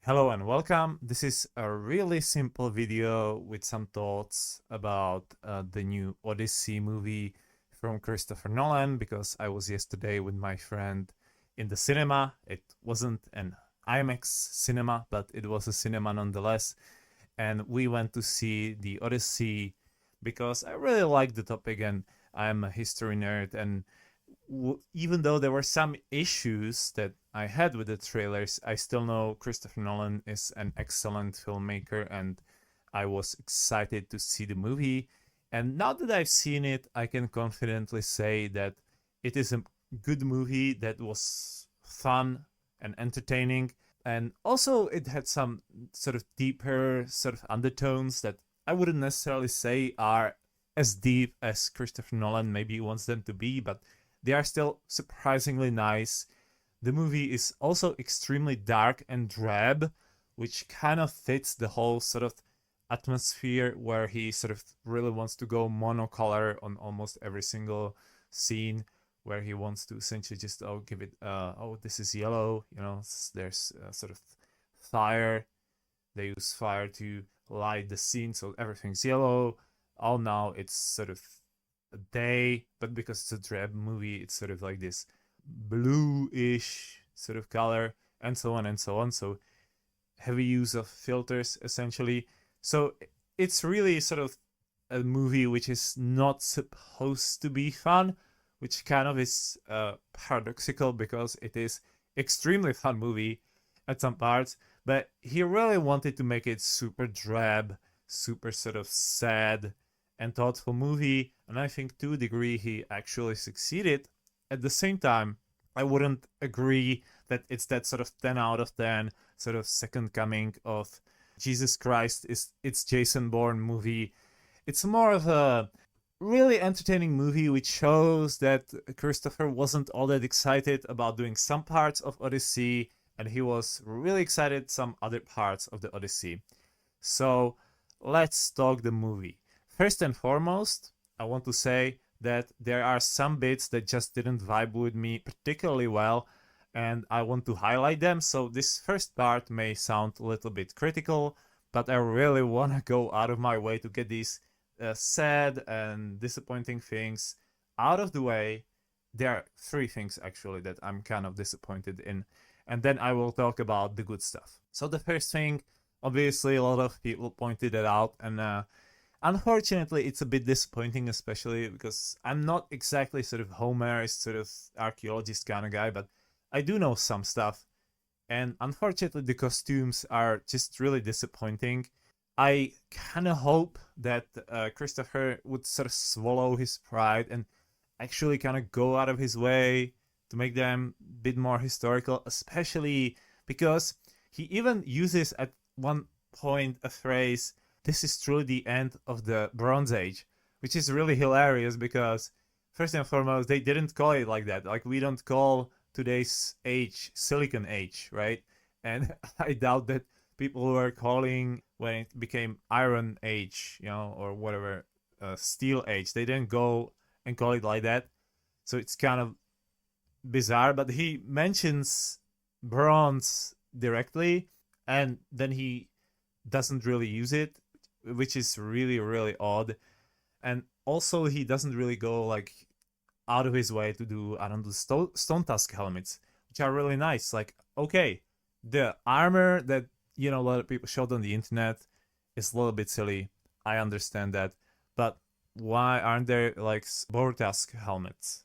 Hello and welcome. This is a really simple video with some thoughts about the new Odyssey movie from Christopher Nolan because I was yesterday with my friend in the cinema. It wasn't an IMAX cinema, but it was a cinema nonetheless. And we went to see the Odyssey because I really like the topic and I'm a history nerd. And even though there were some issues that I had with the trailers, I still know Christopher Nolan is an excellent filmmaker and I was excited to see the movie. And now that I've seen it, I can confidently say that it is a good movie that was fun and entertaining. And also, it had some sort of deeper sort of undertones that I wouldn't necessarily say are as deep as Christopher Nolan maybe wants them to be, but they are still surprisingly nice. The movie is also extremely dark and drab, which kind of fits the whole sort of atmosphere where he sort of really wants to go monocolor on almost every single scene, where he wants to essentially just give it this is yellow, there's sort of fire. They use fire to light the scene, so everything's yellow. All now it's sort of a day, but because it's a drab movie, it's sort of like this bluish sort of color, and so on and so on. So heavy use of filters essentially. So it's really sort of a movie which is not supposed to be fun, which kind of is paradoxical because it is extremely fun movie at some parts, but he really wanted to make it super drab, super sort of sad and thoughtful movie, and I think to a degree he actually succeeded. At the same time, I wouldn't agree that it's that sort of 10 out of 10 sort of second coming of Jesus Christ. It's Jason Bourne movie. It's more of a really entertaining movie which shows that Christopher wasn't all that excited about doing some parts of Odyssey and he was really excited some other parts of the Odyssey. So let's talk the movie. First and foremost, I want to say that there are some bits that just didn't vibe with me particularly well, and I want to highlight them. So this first part may sound a little bit critical, but I really want to go out of my way to get these sad and disappointing things out of the way. There are three things actually that I'm kind of disappointed in, and then I will talk about the good stuff. So the first thing, obviously, a lot of people pointed it out, and unfortunately, it's a bit disappointing, especially because I'm not exactly sort of Homer's sort of archaeologist kind of guy, but I do know some stuff. And unfortunately, the costumes are just really disappointing. I kind of hope that Christopher would sort of swallow his pride and actually kind of go out of his way to make them a bit more historical, especially because he even uses at one point a phrase, "This is truly the end of the Bronze Age," which is really hilarious because, first and foremost, they didn't call it like that. Like, we don't call today's age Silicon Age, right? And I doubt that people were calling when it became Iron Age, or whatever, Steel Age. They didn't go and call it like that. So it's kind of bizarre, but he mentions bronze directly and then he doesn't really use it, which is really, really odd. And also, he doesn't really go like out of his way to do, I don't know, stone tusk helmets, which are really nice. Like, okay, the armor that a lot of people showed on the internet is a little bit silly. I understand that, but why aren't there like boar tusk helmets?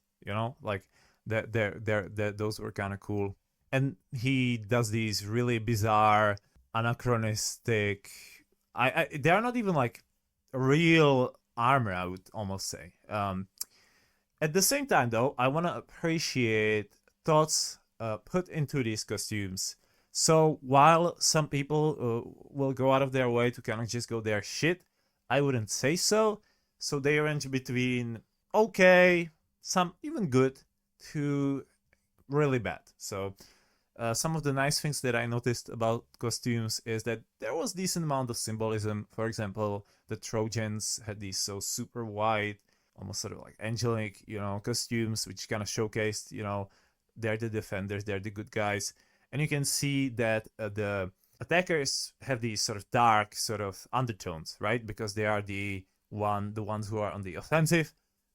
Like those were kind of cool. And he does these really bizarre, anachronistic. They are not even like real armor, I would almost say. At the same time, though, I want to appreciate thoughts put into these costumes. So while some people will go out of their way to kind of just go their shit, I wouldn't say so. So they range between okay, some even good, to really bad. So some of the nice things that I noticed about costumes is that there was decent amount of symbolism. For example, the Trojans had these so super wide, almost sort of like angelic, costumes, which kind of showcased, they're the defenders, they're the good guys, and you can see that the attackers have these sort of dark sort of undertones, right? Because they are the ones who are on the offensive.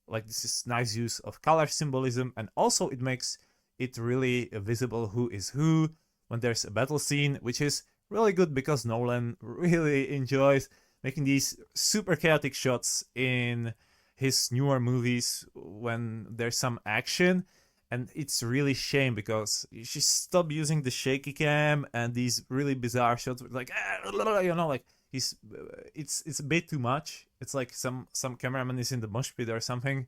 Like, this is nice use of color symbolism, and also it makes it really visible who is who when there's a battle scene, which is really good because Nolan really enjoys making these super chaotic shots in his newer movies when there's some action. And it's really shame because you should stop using the shaky cam and these really bizarre shots, like, like it's a bit too much. It's like some cameraman is in the mosh pit or something.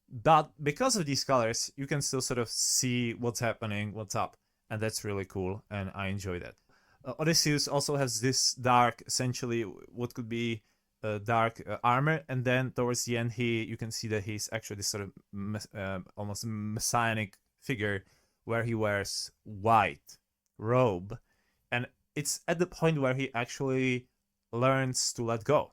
But because of these colors, you can still sort of see what's happening, what's up, and that's really cool, and I enjoy that. Odysseus also has this dark, essentially what could be dark armor, and then towards the end you can see that he's actually this sort of almost messianic figure where he wears white robe, and it's at the point where he actually learns to let go.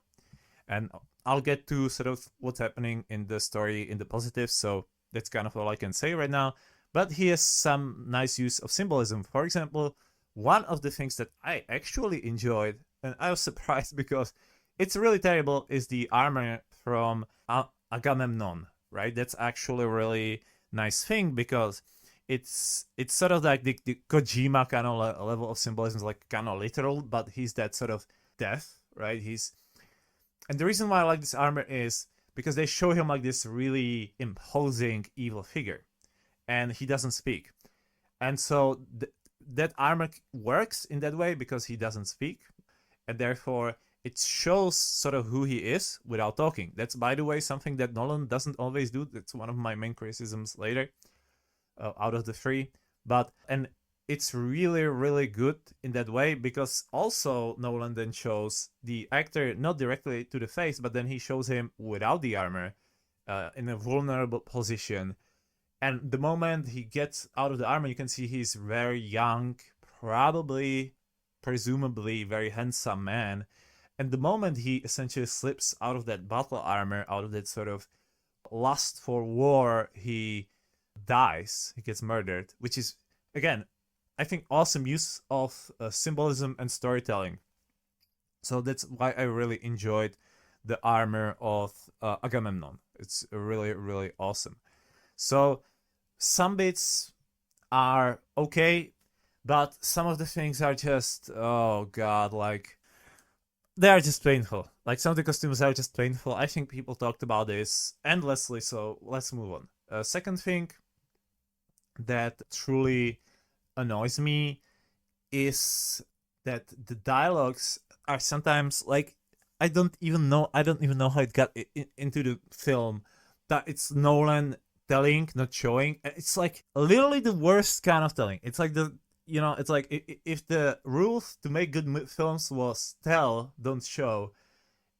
And I'll get to sort of what's happening in the story in the positive, so that's kind of all I can say right now. But he has some nice use of symbolism. For example, one of the things that I actually enjoyed, and I was surprised because it's really terrible, is the armor from Agamemnon, right? That's actually a really nice thing because it's sort of like the Kojima kind of level of symbolism, is like kind of literal, but he's that sort of death, right? And the reason why I like this armor is because they show him like this really imposing evil figure, and he doesn't speak. And so that armor works in that way because he doesn't speak, and therefore it shows sort of who he is without talking. That's, by the way, something that Nolan doesn't always do. That's one of my main criticisms later, out of the three. And it's really, really good in that way because also Nolan then shows the actor not directly to the face, but then he shows him without the armor, in a vulnerable position. And the moment he gets out of the armor, you can see he's very young, presumably very handsome man. And the moment he essentially slips out of that battle armor, out of that sort of lust for war, he dies, he gets murdered, which is, again, I think awesome use of symbolism and storytelling. So that's why I really enjoyed the armor of Agamemnon. It's really, really awesome. So some bits are okay, but some of the things are just, oh god, like, they are just painful. Like, some of the costumes are just painful. I think people talked about this endlessly, so let's move on. Second thing that truly annoys me is that the dialogues are sometimes like, I don't even know how it got into the film. That it's Nolan telling, not showing. It's like literally the worst kind of telling. It's like it's like if the rules to make good films was tell, don't show,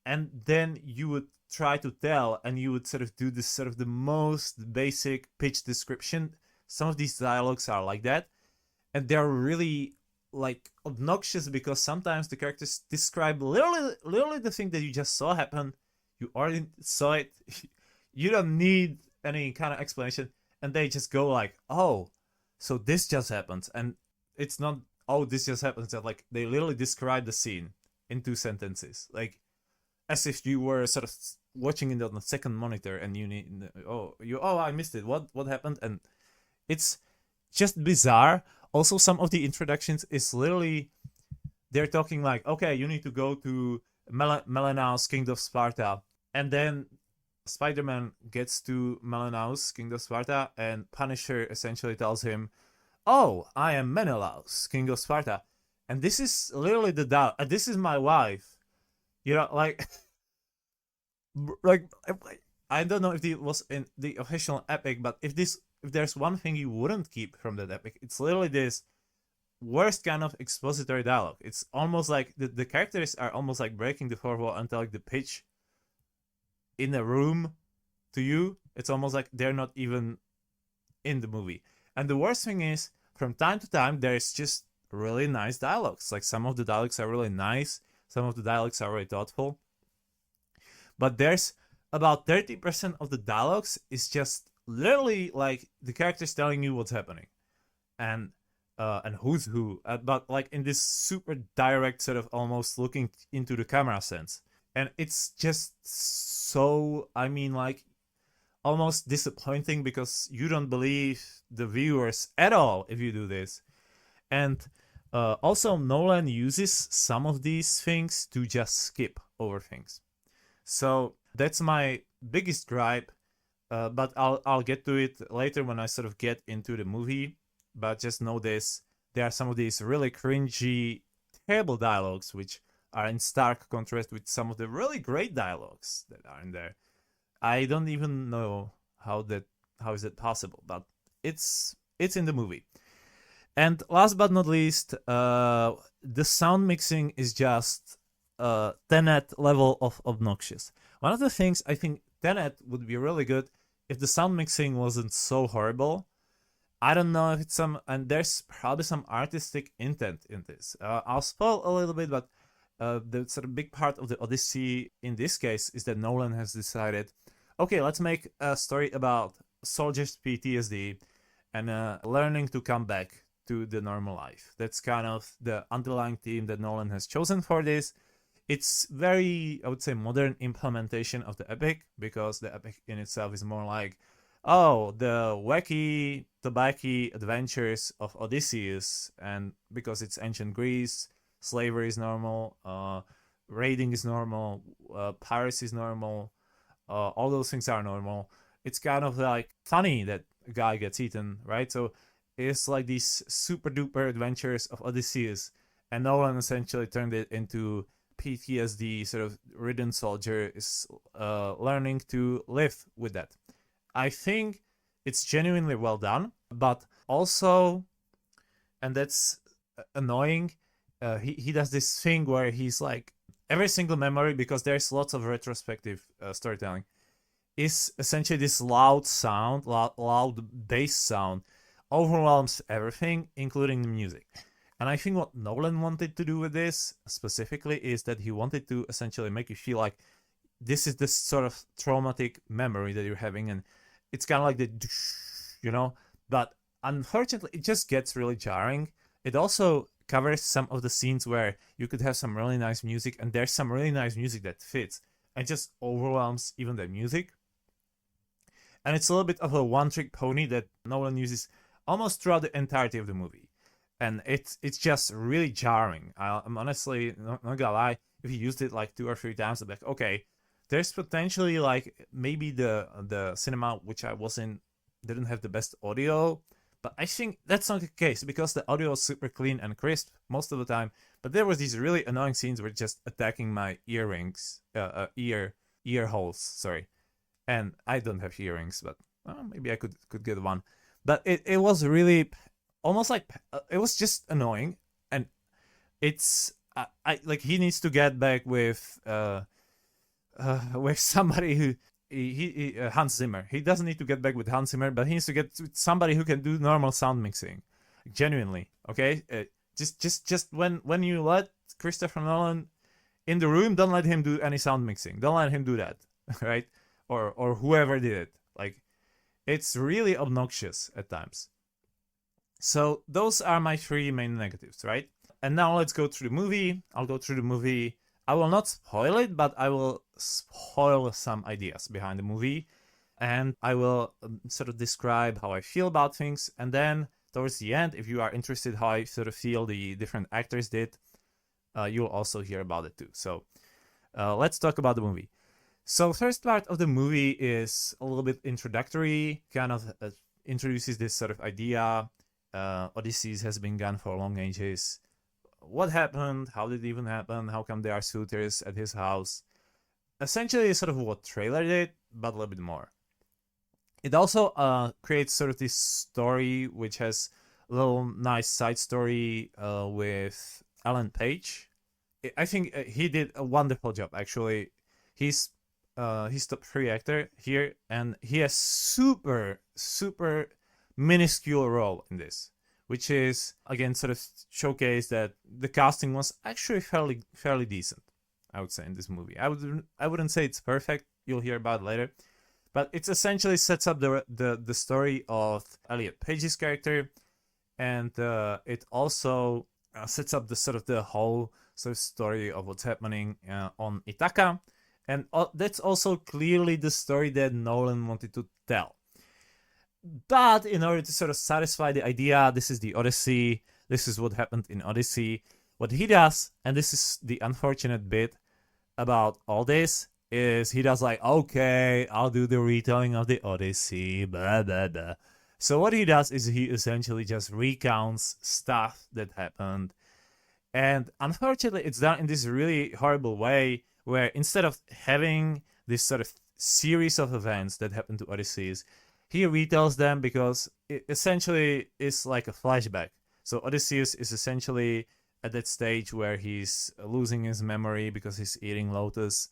and then you would try to tell and you would sort of do this sort of the most basic pitch description. Some of these dialogues are like that, and they're really like obnoxious because sometimes the characters describe literally the thing that you just saw happen. You already saw it. You don't need any kind of explanation, and they just go like, oh, so this just happened. And it's not, oh, this just happened. It's like they literally describe the scene in 2 sentences, like as if you were sort of watching it on the second monitor and you need, I missed it, what happened. And it's just bizarre. Also, some of the introductions is literally, they're talking like, okay, you need to go to Menelaus, king of Sparta, and then Spider-Man gets to Menelaus, king of Sparta, and Punisher essentially tells him, oh, I am Menelaus, king of Sparta, and this is literally the doubt. This is my wife. Like, like, I don't know if it was in the official epic, but if there's one thing you wouldn't keep from that epic, it's literally this worst kind of expository dialogue. It's almost like the characters are almost like breaking the fourth wall and telling the pitch in a room to you. It's almost like they're not even in the movie. And the worst thing is, from time to time, there's just really nice dialogues. Like, some of the dialogues are really nice, some of the dialogues are really thoughtful, but there's about 30% of the dialogues is just literally like the characters telling you what's happening. And and who's who, but like in this super direct sort of almost looking into the camera sense. And it's just so, I mean, like almost disappointing because you don't believe the viewers at all if you do this. And also, Nolan uses some of these things to just skip over things. So that's my biggest gripe. But I'll get to it later when I sort of get into the movie. But just know this: there are some of these really cringy, terrible dialogues which are in stark contrast with some of the really great dialogues that are in there. I don't even know how is it possible, but it's in the movie. And last but not least, the sound mixing is just Tenet level of obnoxious. One of the things I think Tenet would be really good if the sound mixing wasn't so horrible. I don't know if it's some, and there's probably some artistic intent in this. I'll spoil a little bit, but the sort of big part of the Odyssey in this case is that Nolan has decided, okay, let's make a story about soldiers' PTSD and learning to come back to the normal life. That's kind of the underlying theme that Nolan has chosen for this. It's very, I would say, modern implementation of the epic, because the epic in itself is more like, oh, the wacky, tobacco adventures of Odysseus, and because it's ancient Greece, slavery is normal, raiding is normal, piracy is normal, all those things are normal. It's kind of like funny that a guy gets eaten, right? So it's like these super duper adventures of Odysseus, and Nolan essentially turned it into PTSD sort of ridden soldier is learning to live with that. I think it's genuinely well done, but also, and that's annoying, he does this thing where he's like, every single memory, because there's lots of retrospective storytelling, is essentially this loud sound, loud bass sound, overwhelms everything, including the music. And I think what Nolan wanted to do with this specifically is that he wanted to essentially make you feel like this is this sort of traumatic memory that you're having, and it's kind of like the, you know, but unfortunately it just gets really jarring. It also covers some of the scenes where you could have some really nice music, and there's some really nice music that fits, and just overwhelms even the music. And it's a little bit of a one-trick pony that Nolan uses almost throughout the entirety of the movie. And it's just really jarring. I'm honestly not gonna lie, if he used it like 2 or 3 times, I'd be like, okay, there's potentially like maybe the cinema which I wasn't didn't have the best audio, but I think that's not the case because the audio was super clean and crisp most of the time. But there was these really annoying scenes where just attacking my earrings, ear holes, sorry. And I don't have earrings, but maybe I could get one. But it was really almost like it was just annoying, and it's I like he needs to get back with somebody who he Hans Zimmer. He doesn't need to get back with Hans Zimmer, but he needs to get with somebody who can do normal sound mixing, genuinely. Okay, just when you let Christopher Nolan in the room, don't let him do any sound mixing. Don't let him do that, right? Or whoever did it. Like, it's really obnoxious at times. So those are my 3 main negatives, right? And now let's go through the movie. I'll go through the movie. I will not spoil it, but I will spoil some ideas behind the movie. And I will sort of describe how I feel about things. And then towards the end, if you are interested how I sort of feel the different actors did, you'll also hear about it too. So let's talk about the movie. So first part of the movie is a little bit introductory, kind of introduces this sort of idea. Odysseus has been gone for long ages. What happened? How did it even happen? How come there are suitors at his house? Essentially, sort of what trailer did, but a little bit more. It also creates sort of this story, which has a little nice side story with Ellen Page. I think he did a wonderful job, actually. He's top 3 actor here, and he has super minuscule role in this, which is again sort of showcase that the casting was actually fairly decent, I would say, in this movie. I wouldn't say it's perfect. You'll hear about it later, but it essentially sets up the story of Elliot Page's character, and it also sets up the sort of the whole sort of story of what's happening on Ithaca, and that's also clearly the story that Nolan wanted to tell. But in order to sort of satisfy the idea, this is the Odyssey, this is what happened in Odyssey, what he does, and this is the unfortunate bit about all this, is he does like, okay, I'll do the retelling of the Odyssey, blah, blah, blah. So what he does is he essentially just recounts stuff that happened. And unfortunately, it's done in this really horrible way where instead of having this sort of series of events that happen to Odysseus, he retells them because it essentially is like a flashback. So Odysseus is essentially at that stage where he's losing his memory because he's eating lotus.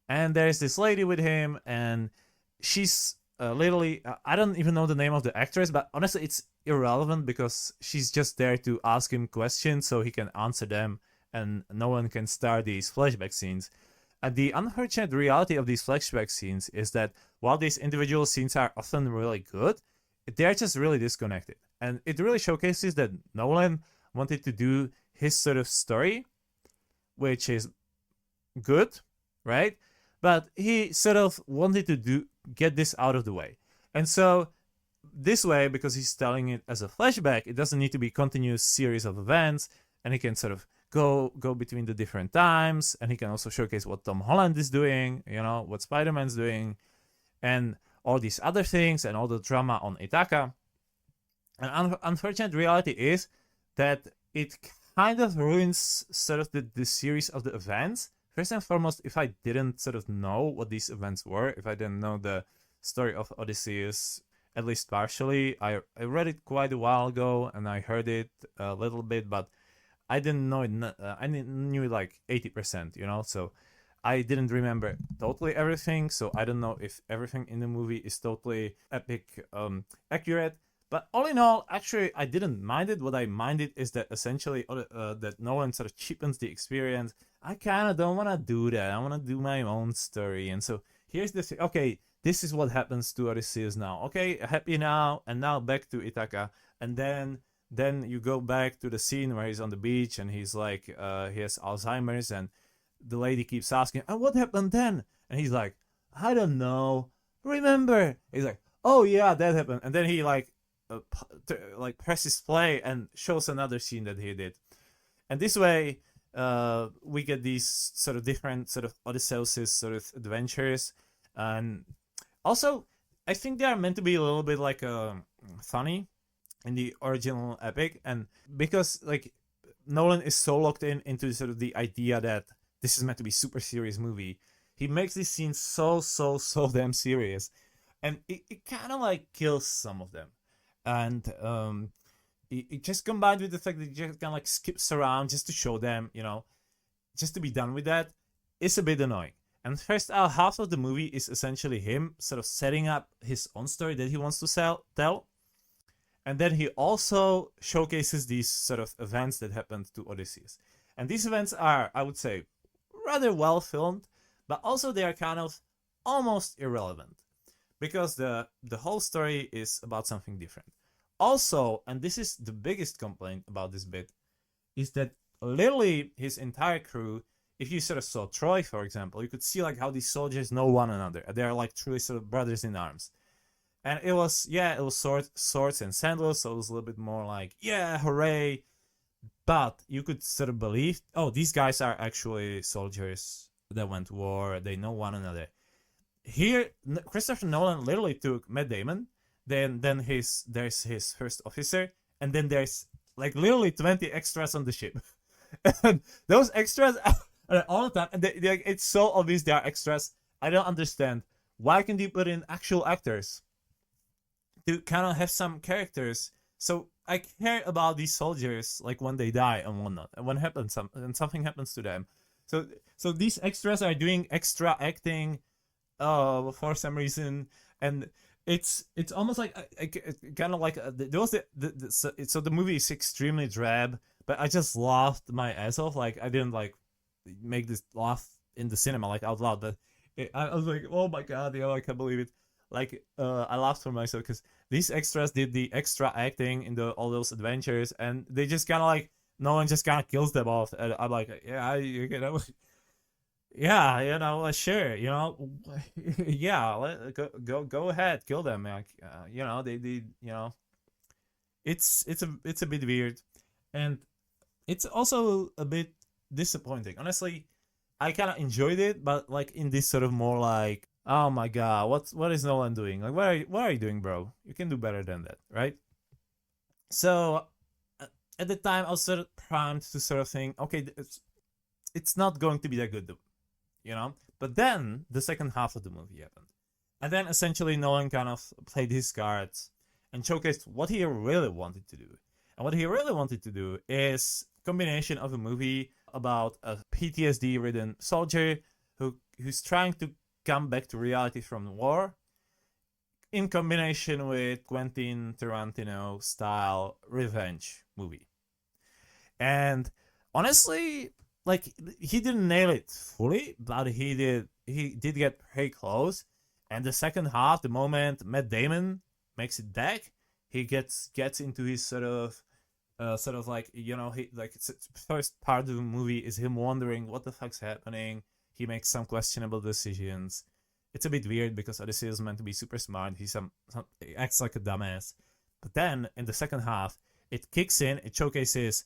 And there's this lady with him, and she's literally, I don't even know the name of the actress, but honestly, it's irrelevant because she's just there to ask him questions so he can answer them, and no one can start these flashback scenes. And the unfortunate reality of these flashback scenes is that while these individual scenes are often really good, they're just really disconnected. And it really showcases that Nolan wanted to do his sort of story, which is good, right? But he sort of wanted to get this out of the way. And so this way, because he's telling it as a flashback, it doesn't need to be a continuous series of events, and he can sort of go between the different times, and he can also showcase what Tom Holland is doing, you know, what Spider-Man's doing, and all these other things, and all the drama on Ithaca. And unfortunate reality is that it kind of ruins sort of the series of the events. First and foremost, if I didn't sort of know what these events were, if I didn't know the story of Odysseus, at least partially, I read it quite a while ago, and I heard it a little bit, but I didn't know it. I knew it like 80%, you know. So I didn't remember totally everything. So I don't know if everything in the movie is totally epic, accurate. But all in all, actually, I didn't mind it. What I minded is that essentially that Nolan sort of cheapens the experience. I kind of don't want to do that. I want to do my own story. And so here's the thing. Okay, this is what happens to Odysseus now. Okay, happy now, and now back to Ithaca. And then you go back to the scene where he's on the beach and he's like, he has Alzheimer's, and the lady keeps asking, and what happened then? And he's like, I don't know. Remember? He's like, oh yeah, that happened. And then he like presses play and shows another scene that he did. And this way, we get these sort of different sort of Odysseus sort of adventures. And also, I think they are meant to be a little bit like funny in the original epic, and because like Nolan is so locked into sort of the idea that this is meant to be super serious movie, he makes these scenes so damn serious, and it kind of like kills some of them. And it just combined with the fact that he just kind of like skips around just to show them, you know, just to be done with that, is a bit annoying. And first half of the movie is essentially him sort of setting up his own story that he wants to tell. And then he also showcases these sort of events that happened to Odysseus. And these events are, I would say, rather well filmed, but also they are kind of almost irrelevant, because the whole story is about something different. Also, and this is the biggest complaint about this bit, is that literally his entire crew, if you sort of saw Troy, for example, you could see like how these soldiers know one another. They're like truly sort of brothers in arms. And it was swords and sandals, so it was a little bit more like, yeah, hooray. But you could sort of believe, oh, these guys are actually soldiers that went to war, they know one another. Here, Christopher Nolan literally took Matt Damon, then there's his first officer, and then there's like literally 20 extras on the ship. And those extras are all the time, and it's so obvious they are extras. I don't understand. Why can't you put in actual actors to kind of have some characters? So I care about these soldiers, like when they die and whatnot, and when something happens to them. So these extras are doing extra acting for some reason, and it's almost like kind of like so the movie is extremely drab, but I just laughed my ass off. Like I didn't like make this laugh in the cinema like out loud, but I was like, oh my god, I can't believe it. like I laughed for myself because these extras did the extra acting in all those adventures, and they just kind of like Nolan just kind of kills them off, and I'm like, yeah, you know, yeah, sure, yeah, go ahead, kill them, like, they, it's a bit weird, and it's also a bit disappointing. Honestly, I kind of enjoyed it, but like in this sort of more like, oh my god, what is Nolan doing? Like, what are you doing, bro? You can do better than that, right? So uh, at the time, I was sort of primed to sort of think, okay, it's not going to be that good, you know. But then the second half of the movie happened, and then essentially Nolan kind of played his cards and showcased what he really wanted to do. And what he really wanted to do is combination of a movie about a PTSD-ridden soldier who's trying to come back to reality from the war, in combination with Quentin Tarantino style revenge movie. And honestly, like, he didn't nail it fully, but he did get pretty close. And the second half, the moment Matt Damon makes it back, he gets into his sort of like, he like, first part of the movie is him wondering what the fuck's happening. He makes some questionable decisions. It's a bit weird because Odyssey is meant to be super smart. He acts like a dumbass. But then in the second half, it kicks in. It showcases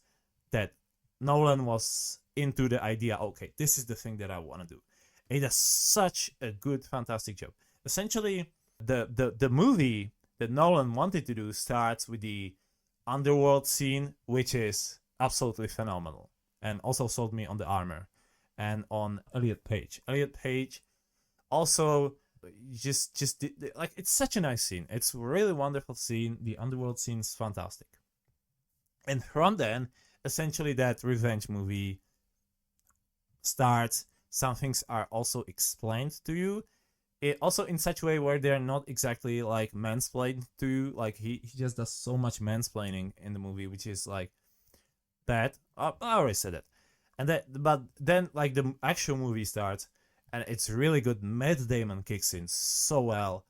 that Nolan was into the idea. Okay, this is the thing that I want to do. He does such a good, fantastic job. Essentially, the movie that Nolan wanted to do starts with the underworld scene, which is absolutely phenomenal, and also sold me on the armor and on Elliot Page. Elliot Page also just did, like, it's such a nice scene. It's a really wonderful scene. The underworld scene is fantastic. And from then, essentially, that revenge movie starts. Some things are also explained to you. It also in such a way where they're not exactly like mansplained to you. Like, he just does so much mansplaining in the movie, which is like bad. I already said that. But then like the actual movie starts, and it's really good. Matt Damon kicks in so well,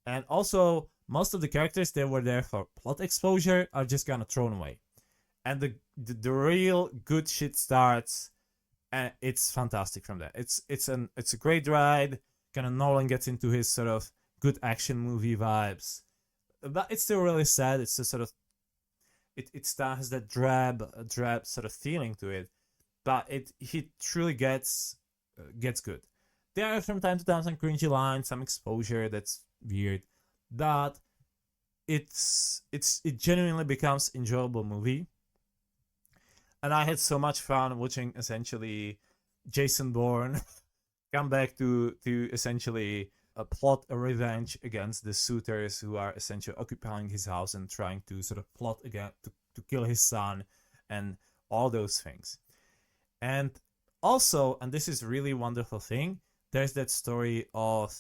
and also most of the characters that were there for plot exposure are just kind of thrown away, and the real good shit starts, and it's fantastic from there. It's a great ride. Kind of Nolan gets into his sort of good action movie vibes, but it's still really sad. It's a sort of it still has that drab sort of feeling to it, but he truly gets good. There are from time to time some cringy lines, some exposure that's weird, but it genuinely becomes enjoyable movie. And I had so much fun watching essentially Jason Bourne come back to essentially plot a revenge against the suitors who are essentially occupying his house and trying to sort of plot again to kill his son and all those things. And also, and this is really wonderful thing, there's that story of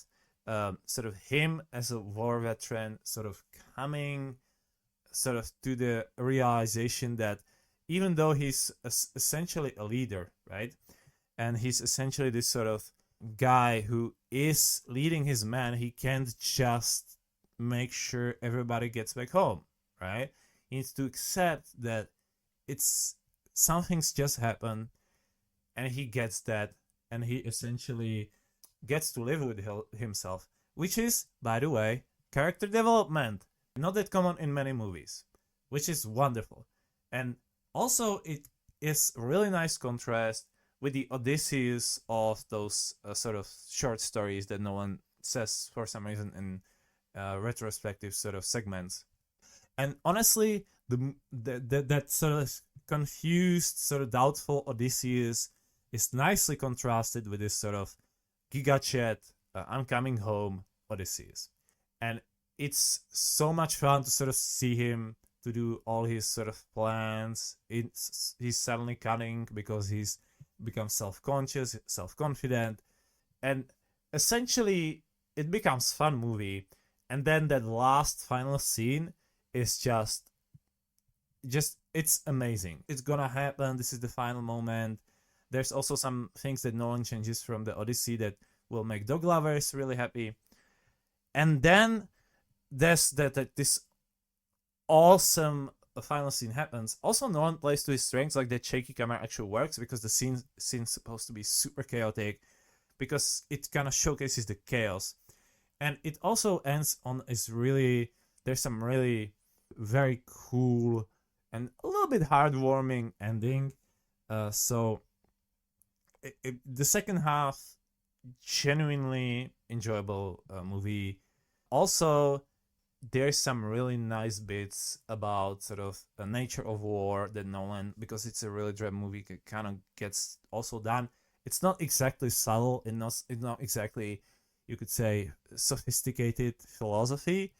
sort of him as a war veteran sort of coming sort of to the realization that even though he's essentially a leader, right? And he's essentially this sort of guy who is leading his men, he can't just make sure everybody gets back home, right? He needs to accept that it's something's just happened, and he gets that, and he essentially gets to live with himself, which is, by the way, character development, not that common in many movies, which is wonderful. And also, it is a really nice contrast with the Odysseys of those sort of short stories that no one says for some reason in retrospective sort of segments. And honestly, that sort of confused, sort of doubtful Odysseus is nicely contrasted with this sort of gigachat, I'm coming home Odysseus. And it's so much fun to sort of see him to do all his sort of plans. He's suddenly cunning because he's become self-conscious, self-confident, and essentially it becomes fun movie. And then that last final scene is just it's amazing. It's gonna happen. This is the final moment. There's also some things that Nolan changes from the Odyssey that will make dog lovers really happy. And then there's that this awesome final scene happens. Also, Nolan plays to his strengths, like that shaky camera actually works because the scene's supposed to be super chaotic, because it kind of showcases the chaos. And it also ends on there's some really very cool and a little bit heartwarming ending. So the second half, genuinely enjoyable movie. Also, there's some really nice bits about sort of the nature of war that Nolan, because it's a really dread movie, kind of gets also done. It's not exactly subtle, it's not exactly, you could say, sophisticated philosophy,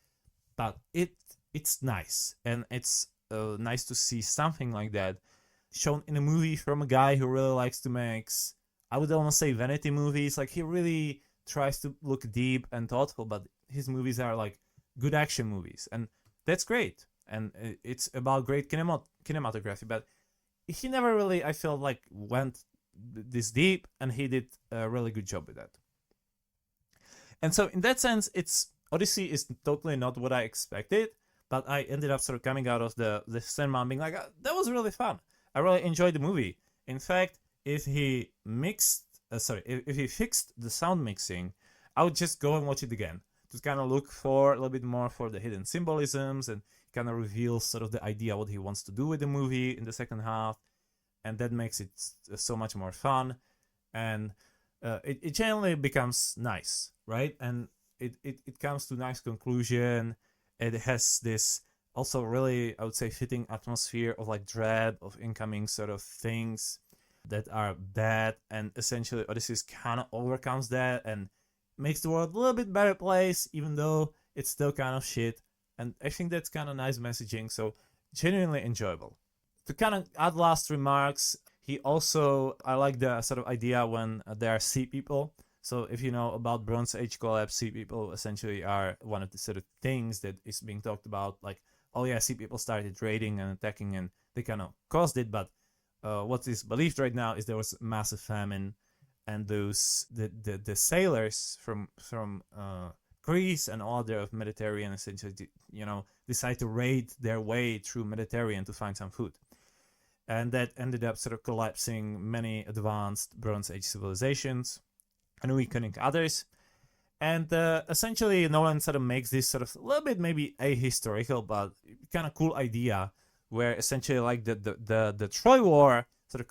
but it's nice, and it's nice to see something like that shown in a movie from a guy who really likes to make, I would almost say, vanity movies. Like, he really tries to look deep and thoughtful, but his movies are like good action movies, and that's great. And it's about great cinematography, but he never really, I feel like, went this deep, and he did a really good job with that. And so in that sense, Odyssey is totally not what I expected, but I ended up sort of coming out of the cinema being like, that was really fun. I really enjoyed the movie. In fact, if he if he fixed the sound mixing, I would just go and watch it again to kind of look for a little bit more for the hidden symbolisms, and kind of reveal sort of the idea what he wants to do with the movie in the second half, and that makes it so much more fun, and it generally becomes nice, right? And it comes to a nice conclusion. It has this also really, I would say, fitting atmosphere of like dread of incoming sort of things that are bad, and essentially Odyssey kind of overcomes that and makes the world a little bit better place, even though it's still kind of shit. And I think that's kind of nice messaging, so genuinely enjoyable. To kind of add last remarks, I like the sort of idea when there are sea people. So if you know about Bronze Age collapse, sea people essentially are one of the sort of things that is being talked about, like, oh yeah, sea people started raiding and attacking, and they kind of caused it, but what is believed right now is there was massive famine, and the sailors from Greece and all the Mediterranean essentially, decide to raid their way through Mediterranean to find some food, and that ended up sort of collapsing many advanced Bronze Age civilizations and weakening others. And essentially, Nolan sort of makes this sort of a little bit maybe ahistorical, but kind of cool idea, where essentially like the Troy War sort of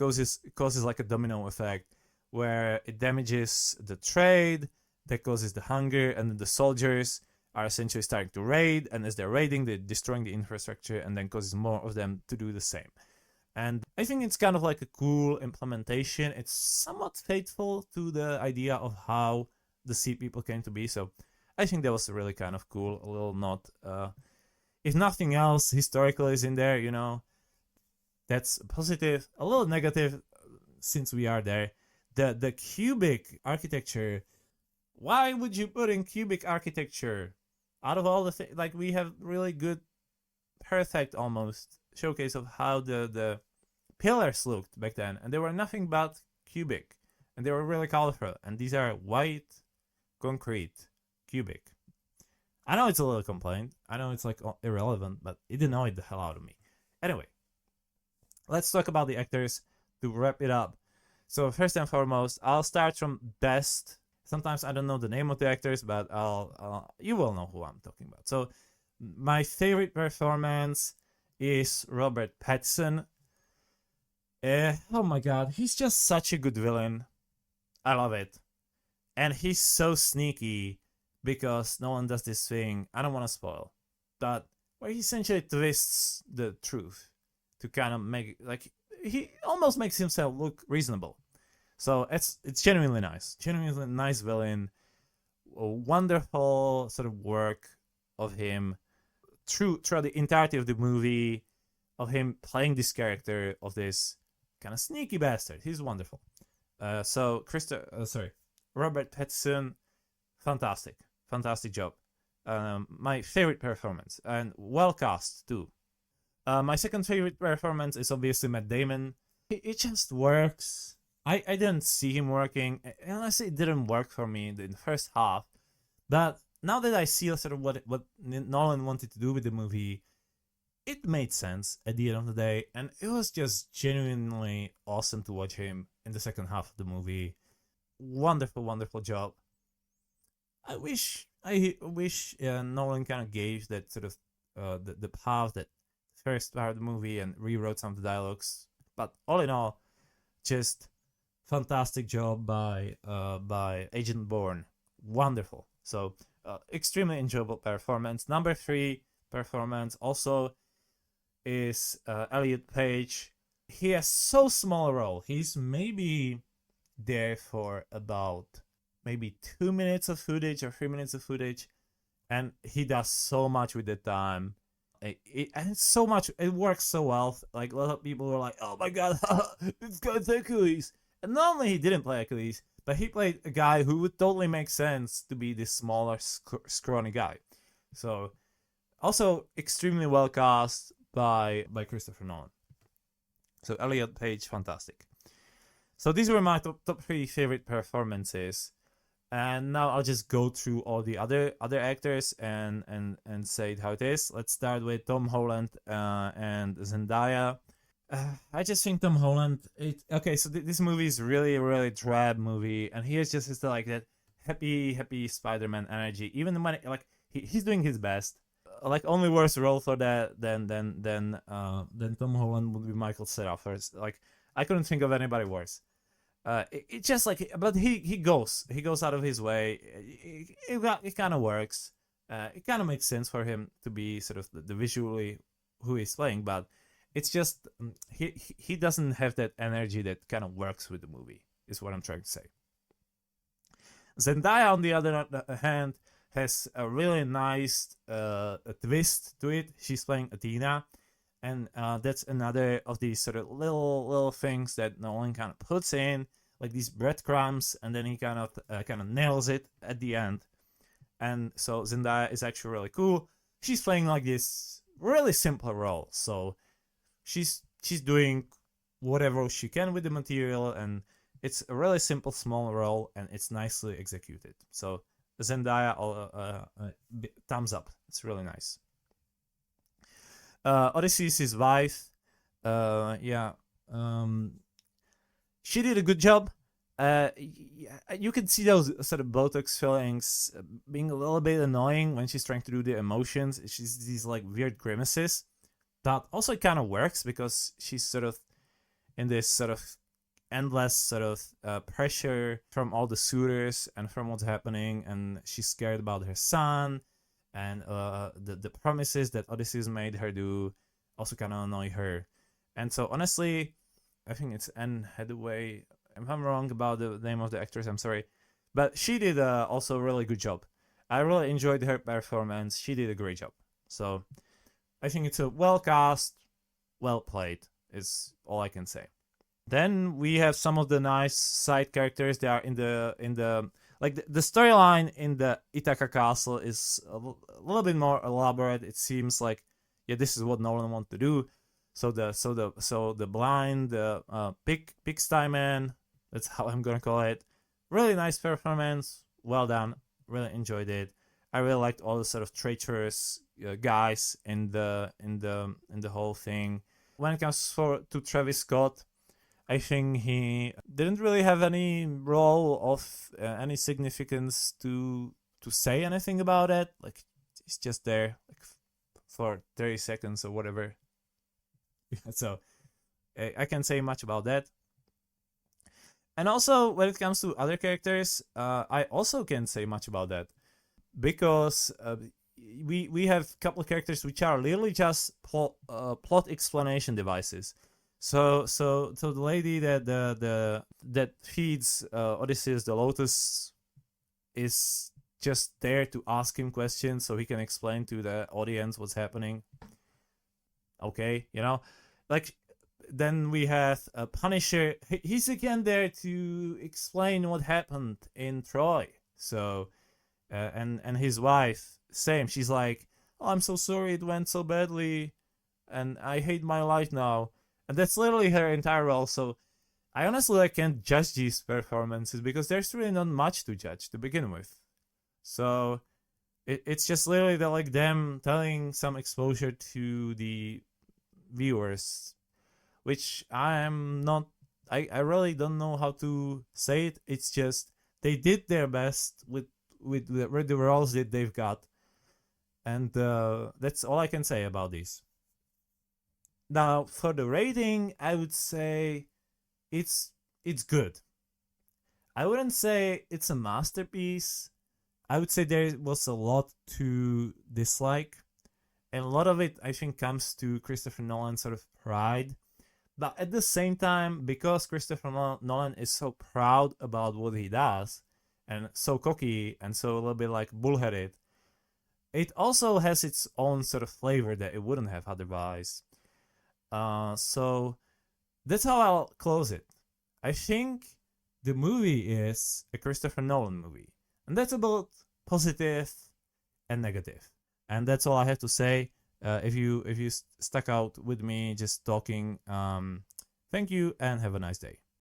causes like a domino effect, where it damages the trade, that causes the hunger, and then the soldiers are essentially starting to raid, and as they're raiding, they're destroying the infrastructure, and then causes more of them to do the same. And I think it's kind of like a cool implementation. It's somewhat faithful to the idea of how the sea people came to be, so I think that was really kind of cool. A little nod, if nothing else, historical is in there, that's positive. A little negative, since we are there, the cubic architecture. Why would you put in cubic architecture out of all the things? Like, we have really good, perfect almost showcase of how the pillars looked back then, and they were nothing but cubic, and they were really colorful, and these are white concrete cubic. I know it's a little complaint, I know it's like irrelevant, but it annoyed the hell out of me. Anyway, let's talk about the actors to wrap it up. So first and foremost, I'll start from best. Sometimes I don't know the name of the actors, but you will know who I'm talking about. So my favorite performance is Robert Pattinson. Oh my god, he's just such a good villain. I love it. And he's so sneaky, because no one does this thing, I don't want to spoil, but where he essentially twists the truth to kind of make, like, he almost makes himself look reasonable. So it's genuinely nice villain. A wonderful sort of work of him throughout the entirety of the movie, of him playing this character of this kind of sneaky bastard. He's wonderful. Robert Pattinson, fantastic job. My favorite performance, and well cast too. My second favorite performance is obviously Matt Damon. It just works. I didn't see him working, unless it didn't work for me in the first half, but now that I see sort of what Nolan wanted to do with the movie, it made sense at the end of the day, and it was just genuinely awesome to watch him in the second half of the movie. Wonderful, wonderful job. I wish Nolan kind of gave that sort of the path that first part of the movie and rewrote some of the dialogues. But all in all, just fantastic job by Agent Bourne. Wonderful. So extremely enjoyable performance. Number 3 performance also is Elliot Page. He has so small a role. He's maybe there for about maybe 2 minutes of footage or 3 minutes of footage, and he does so much with the time. And it's so much. It works so well. Like a lot of people were like, "Oh my god, this guy's Achilles." And not only he didn't play Achilles, but he played a guy who would totally make sense to be this smaller, scrawny guy. So, also extremely well cast by Christopher Nolan. So Elliot Page, fantastic. So these were my top 3 favorite performances. And now I'll just go through all the other actors and say how it is. Let's start with Tom Holland and Zendaya. I just think Tom Holland. So this movie is really drab movie, and he is just like that happy Spider-Man energy. Even when he's doing his best. Like only worse role for that than Tom Holland would be Michael Cera first. Like I couldn't think of anybody worse. It just like, but he goes out of his way. It kind of works. It kind of makes sense for him to be sort of the visually who he's playing, but it's just he doesn't have that energy that kind of works with the movie. Is what I'm trying to say. Zendaya, on the other hand, has a really nice twist to it. She's playing Athena, and that's another of these sort of little things that Nolan kind of puts in, like these breadcrumbs, and then he kind of nails it at the end. And so Zendaya is actually really cool. She's playing like this really simple role, so she's doing whatever she can with the material, and it's a really simple small role, and it's nicely executed. So Zendaya, thumbs up. It's really nice. Odyssey is his wife. She did a good job. You can see those sort of Botox fillings being a little bit annoying when she's trying to do the emotions. She's these like weird grimaces. But also it kind of works because she's sort of in this sort of endless sort of pressure from all the suitors and from what's happening, and she's scared about her son, and the promises that Odyssey's made her do also kind of annoy her. And so honestly, I think it's Anne Hathaway. If I'm wrong about the name of the actress, I'm sorry, but she did also a really good job. I really enjoyed her performance. She did a great job. So I think it's a well cast, well played, is all I can say. Then we have some of the nice side characters. They are in the like the storyline in the Ithaca Castle is a little bit more elaborate. It seems like, yeah, this is what Nolan wanted to do. So the blind, the pigsty man, that's how I'm gonna call it. Really nice performance. Well done. Really enjoyed it. I really liked all the sort of treacherous guys in the whole thing. When it comes to Travis Scott, I think he didn't really have any role of any significance to say anything about it. Like he's just there like for 30 seconds or whatever. So I can't say much about that. And also when it comes to other characters, I also can't say much about that because we have a couple of characters which are literally just plot explanation devices. So the lady that feeds Odysseus the lotus is just there to ask him questions so he can explain to the audience what's happening. Okay, like then we have a Punisher. He's again there to explain what happened in Troy. So and his wife, same. She's like, "Oh, I'm so sorry it went so badly, and I hate my life now." And that's literally her entire role. So I honestly can't judge these performances because there's really not much to judge to begin with. So It's just literally like them telling some exposure to the viewers, which I am not. I really don't know how to say it. It's just they did their best with the roles that they've got, and that's all I can say about this. Now, for the rating, I would say it's it's good. I wouldn't say it's a masterpiece. I would say there was a lot to dislike, and a lot of it I think comes to Christopher Nolan's sort of pride. But at the same time, because Christopher Nolan is so proud about what he does, and so cocky and so a little bit like bullheaded, it also has its own sort of flavor that it wouldn't have otherwise. So that's how I'll close it. I think the movie is a Christopher Nolan movie, and that's about positive and negative. And that's all I have to say. If you stuck out with me just talking, thank you and have a nice day.